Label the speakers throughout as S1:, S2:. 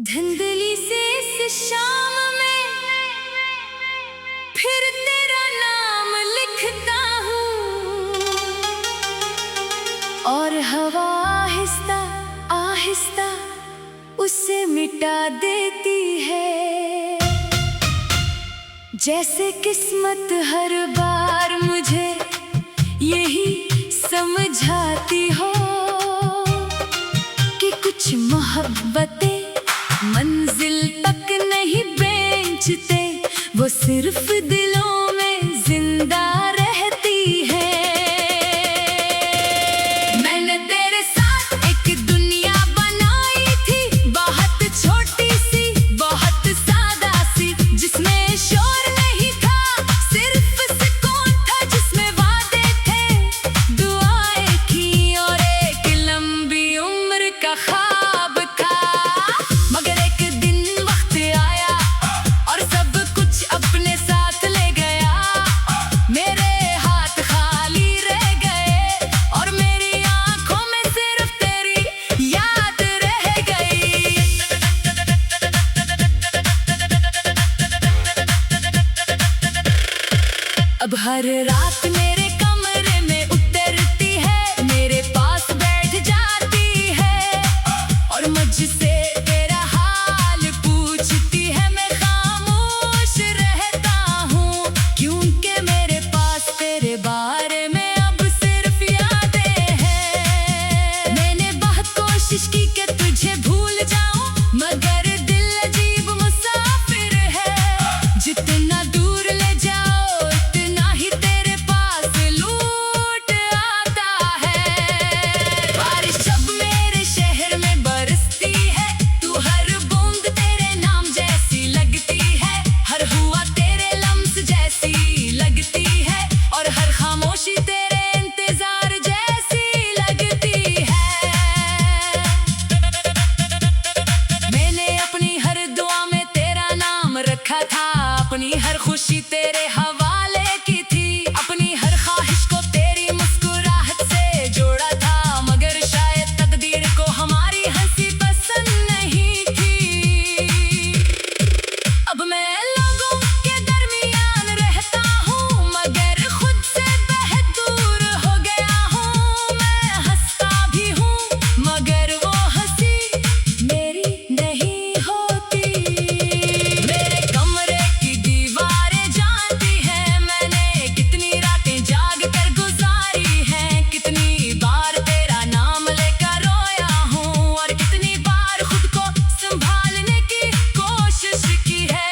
S1: धुंधली से इस शाम में फिर तेरा नाम लिखता हूँ और हवा आहिस्ता आहिस्ता उसे मिटा देती है। जैसे किस्मत हर बार मुझे यही समझाती हो कि कुछ मोहब्बतें मंजिल तक नहीं बेचते, वो सिर्फ दिलों में जिंदा रहती है। मैंने तेरे साथ एक दुनिया बनाई थी, बहुत छोटी सी बहुत सादा सी, जिसमें शोर नहीं था सिर्फ सुकून था, जिसमें वादे थे दुआएं थी और एक लंबी उम्र का ख्वाब था। मगर एक दिन वक्त आया और सब कुछ अपने साथ ले गया। मेरे हाथ खाली रह गए और मेरी आंखों में सिर्फ तेरी याद रह गई। अब हर रात मेरे कमरे में उतरती है, मेरे पास बैठ जाती है और मुझसे तेरा हाल पूछती है। मैं खामोश रहता हूँ क्योंकि मेरे पास तेरे बारे में अब सिर्फ यादें हैं। मैंने बहुत कोशिश की कि तुझे भूल जाऊं, मगर दिल अजीब मुसाफिर है। जितना दूर ले जाओ इतना ही तेरे पास लौट आता है। बारिश जब मेरे शहर में बरसती है, तू हर बूंद तेरे नाम जैसी लगती है। हर हुआ तेरे लम्स जैसी लगती है और हर खामोशी तेरे इंतजार जैसी लगती है। मैंने अपनी हर दुआ में तेरा नाम रखा था, अपनी हर खुशी तेरे हवाले की थी, अपनी हर ख्वाहिश को तेरी मुस्कुराहट से जोड़ा था। मगर शायद तकदीर को हमारी हंसी पसंद नहीं थी। अब मैं लोगों के दरमियान रहता हूँ, मगर खुद से बेहद दूर हो गया हूँ। मैं हंसता भी हूँ मगर वो हंसी मेरी नहीं होती। मेरे कमरे की दीवारें जानती हैं मैंने कितनी रातें जाग कर गुजारी हैं, कितनी बार तेरा नाम लेकर रोया हूँ और कितनी बार खुद को संभालने की कोशिश की है।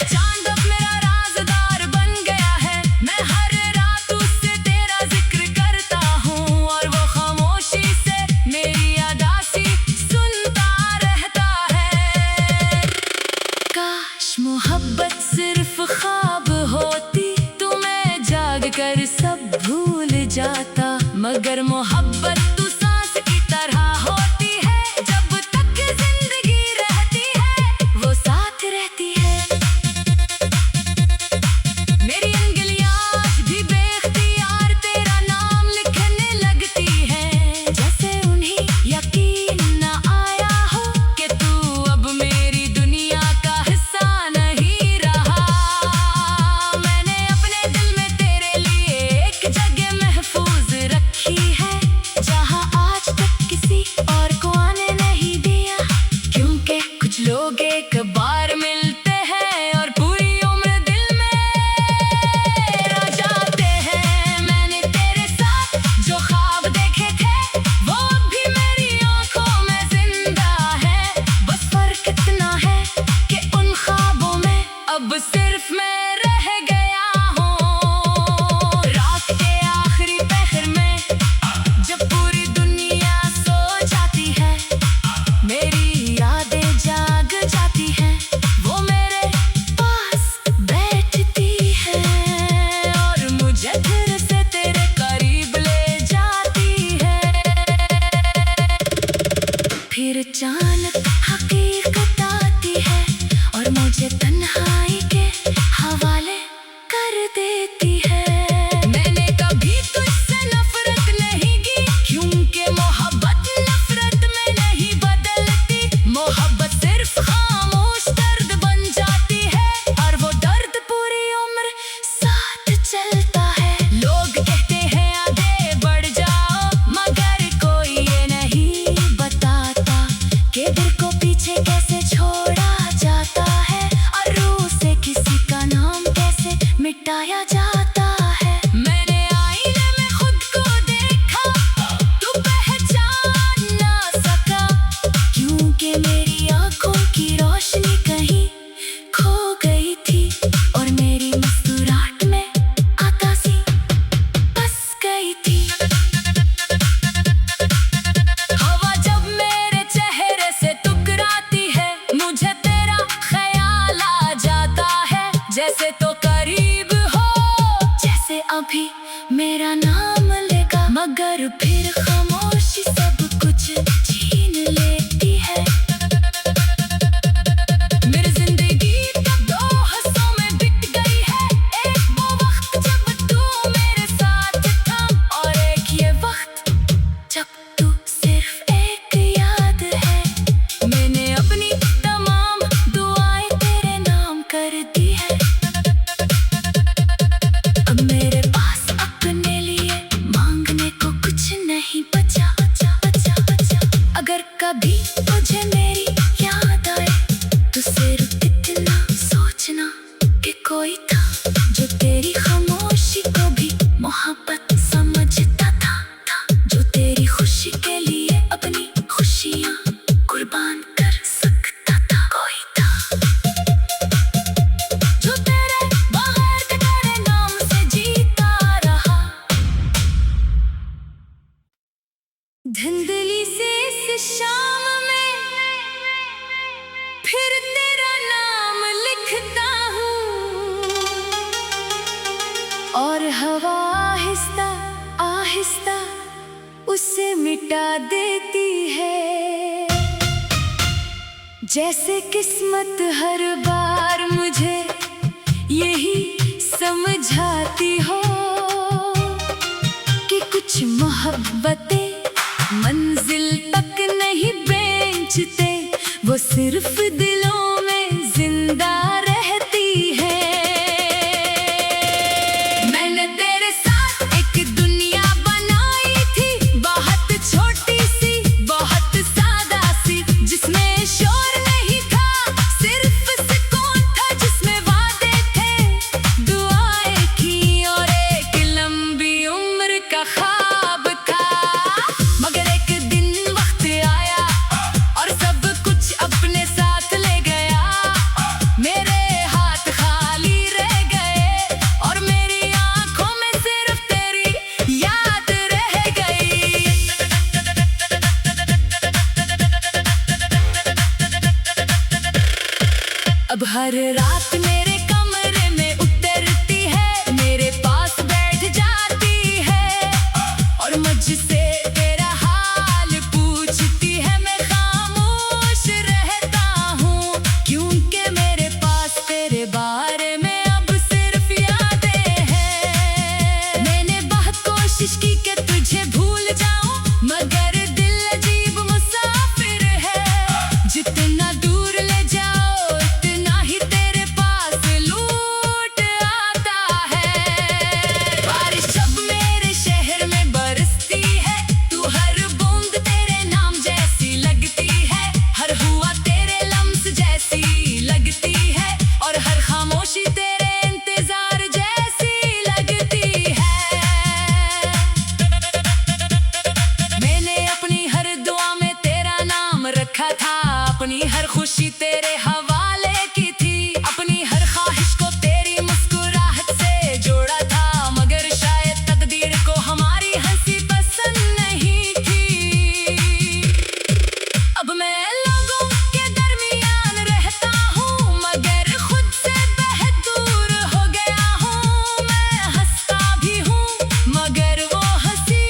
S1: चांद अब मेरा राज़दार बन गया है, मैं हर रात उससे तेरा जिक्र करता हूँ और वो खामोशी से मेरी अदासी सुनता रहता है। काश मोहब्बत सिर्फ ख्वाब होती तो मैं जाग कर सब भूल जाता, मगर मोहब्बत तो सांस की तरह होती है। जब तक जिंदगी रहती है वो साथ रहती है। मेरी उंगलियां आज भी बेख्तियार तेरा नाम लिखने लगती हैं, जैसे उन्हें यकीन न आया हो कि तू अब मेरी दुनिया का हिस्सा नहीं रहा। मैंने अपने दिल में तेरे लिए एक जगह महफूज रखी है, जहां आज तक किसी और को आने नहीं दिया। क्योंकि कुछ लोग एक बार मिलते हैं और पूरी उम्र दिल में रह जाते हैं। मैंने तेरे साथ जो ख्वाब देखे थे वो अब भी मेरी आंखों में जिंदा है। बस फर्क इतना है कि उन ख्वाबों में अब सिर्फ मैं रह गया हूँ। रात के आखिरी पहर में जब पूरी दुनिया सो जाती है, मेरी यादें जाग जाती हैं। वो मेरे पास बैठती है और मुझे फिर से तेरे करीब ले जाती है। फिर अचानक हकीकत आती है और मुझे तन्हाई के हवाले कर देती है। मैंने कभी तुझसे नफरत नहीं की, क्योंकि मोहब्बत नफरत में नहीं बदलती। मोहब्बत के दिल को पीछे कैसे छोड़ा जाता है और रूह से किसी का नाम कैसे मिटाया जाता है। मैंने आईने में खुद को देखा तो पहचान ना सका, क्योंकि मेरी आंखों की रोशनी कहीं खो गई थी और मेरी मुस्कुराहट में आता सी बस गई थी। हवा जब मेरे चेहरे से टकराती है मुझे तेरा ख्याल आ जाता है, जैसे तो करीब हो जैसे अभी मेरा नाम लेगा, मगर फिर खामोशी सब कुछ छीन लेती है। मेरी जिंदगी तब दो हिस्सों में बिक गई है, एक वो वक्त जब तू मेरे साथ था और एक ये वक्त जब तू सिर्फ एक याद है। मैंने अपनी तमाम दुआएं तेरे नाम कर दी है, अब मेरे पास अपने लिए मांगने को कुछ नहीं बचा। अगर कभी तुझे मेरी याद आए तो सिर्फ इतना सोचना कि कोई था जो तेरी खामोशी को भी मोहब्बत समझता था, जो तेरी खुशी के लिए अपनी खुशियाँ कुर्बान कर सकता था। कोई था जो तेरे बगैर तेरे नाम से जीता रहा। धुंधली से इस शाम में फिर तेरा नाम लिखता हूँ और हवा आहिस्ता आहिस्ता उसे मिटा देती है। जैसे किस्मत हर बार मुझे यही समझाती हो कि कुछ मोहब्बतें मंजिल तक नहीं बेचते, वो सिर्फ दिलों में जिंदा रहती है। मैंने तेरे साथ एक दुनिया बनाई थी, बहुत छोटी सी बहुत सादा सी, जिसमें शोर नहीं था सिर्फ सुकून था, जिसमें वादे थे दुआएं की और एक लंबी उम्र का ख्वाब था। मगर एक दिन वक्त आया और सब कुछ अपने साथ ले गया, मेरे हाथ खाली रह गए और मेरी आंखों में सिर्फ तेरी याद रह गई। अब हर रात मेरे कमरे में उतरती है, मेरे पास बैठ जाती है और मुझसे तेरा हाल पूछती है। मैं खामोश रहता हूँ क्योंकि मेरे पास तेरे बारे में अब सिर्फ यादें हैं। मैंने बहुत कोशिश की कि तुझे भूल जाऊं, मगर दिल अजीब मुसाफिर है, जितना दूर ले जाओ इतना ही तेरे पास लौट आता है। बारिश जब मेरे शहर में बरसती है, तू हर बूंद तेरे नाम जैसी लगती है, हर हुआ तेरे लम्स जैसी लगती है और हर खामोशी तेरे इंतजार जैसी लगती है। मैंने अपनी हर दुआ में तेरा नाम रखा था, अपनी हर खुशी तेरे हवाले की थी, अपनी हर ख्वाहिश को तेरी मुस्कुराहट से जोड़ा था, मगर शायद तकदीर को हमारी हंसी पसंद नहीं थी। अब मैं लोगों के दरमियान रहता हूँ, मगर खुद से बेहद दूर हो गया हूँ। मैं हंसता भी हूँ मगर वो हंसी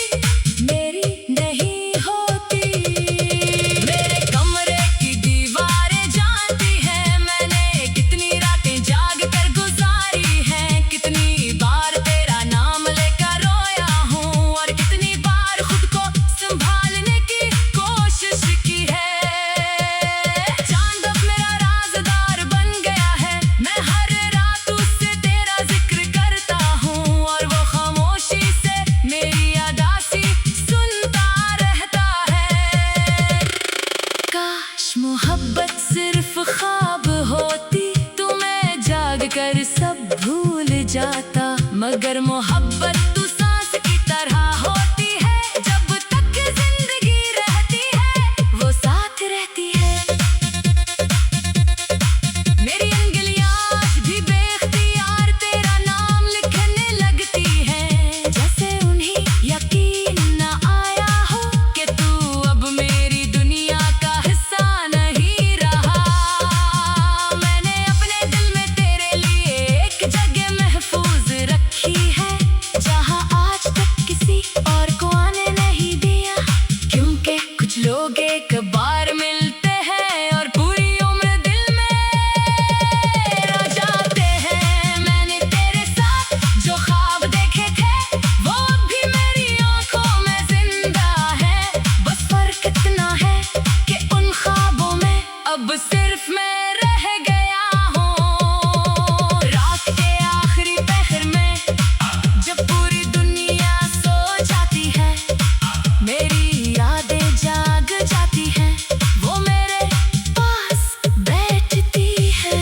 S1: मेरी नहीं होती। मेरे कमरे की दीवारें जानती हैं मैंने कितनी रातें जाग कर गुजारी हैं, कितनी बार तेरा नाम लेकर रोया हूँ और कितनी बार खुद को संभालने की कोशिश की है। मोहब्बत सिर्फ ख्वाब होती, तुम्हें जाग कर सब भूल जाता। मगर मोहब्बत तू सांस की तरह होती है, जब तक जिंदगी रहती है वो साथ रहती है। मेरी उंगलियां आज भी बेख्तियार तेरा नाम लिखने लगती हैं, जैसे उन्हें यकीन न आया हो कि तू अब मेरी दुनिया का हिस्सा नहीं रहा। मैंने अपने दिल में तेरे लिए एक जगह महफूज रखी है, जहां आज तक किसी और को आने नहीं दिया। क्योंकि कुछ लोग एक बार मिलते हैं और पूरी उम्र दिल में रह जाते हैं। मैंने तेरे साथ जो ख्वाब देखे थे वो अब भी मेरी आंखों में जिंदा है। बस फर्क इतना है कि उन ख्वाबों में अब सिर्फ मैं रह गया हूँ। रात के आखिरी पहर में जब पूरी दुनिया सो जाती है, मेरी यादें जाग जाती हैं, वो मेरे पास बैठती है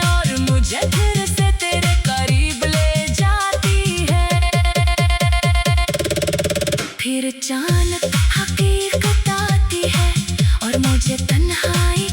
S1: और मुझे फिर से तेरे करीब ले जाती है। फिर अचानक हकीकत आती है और मुझे तन्हाई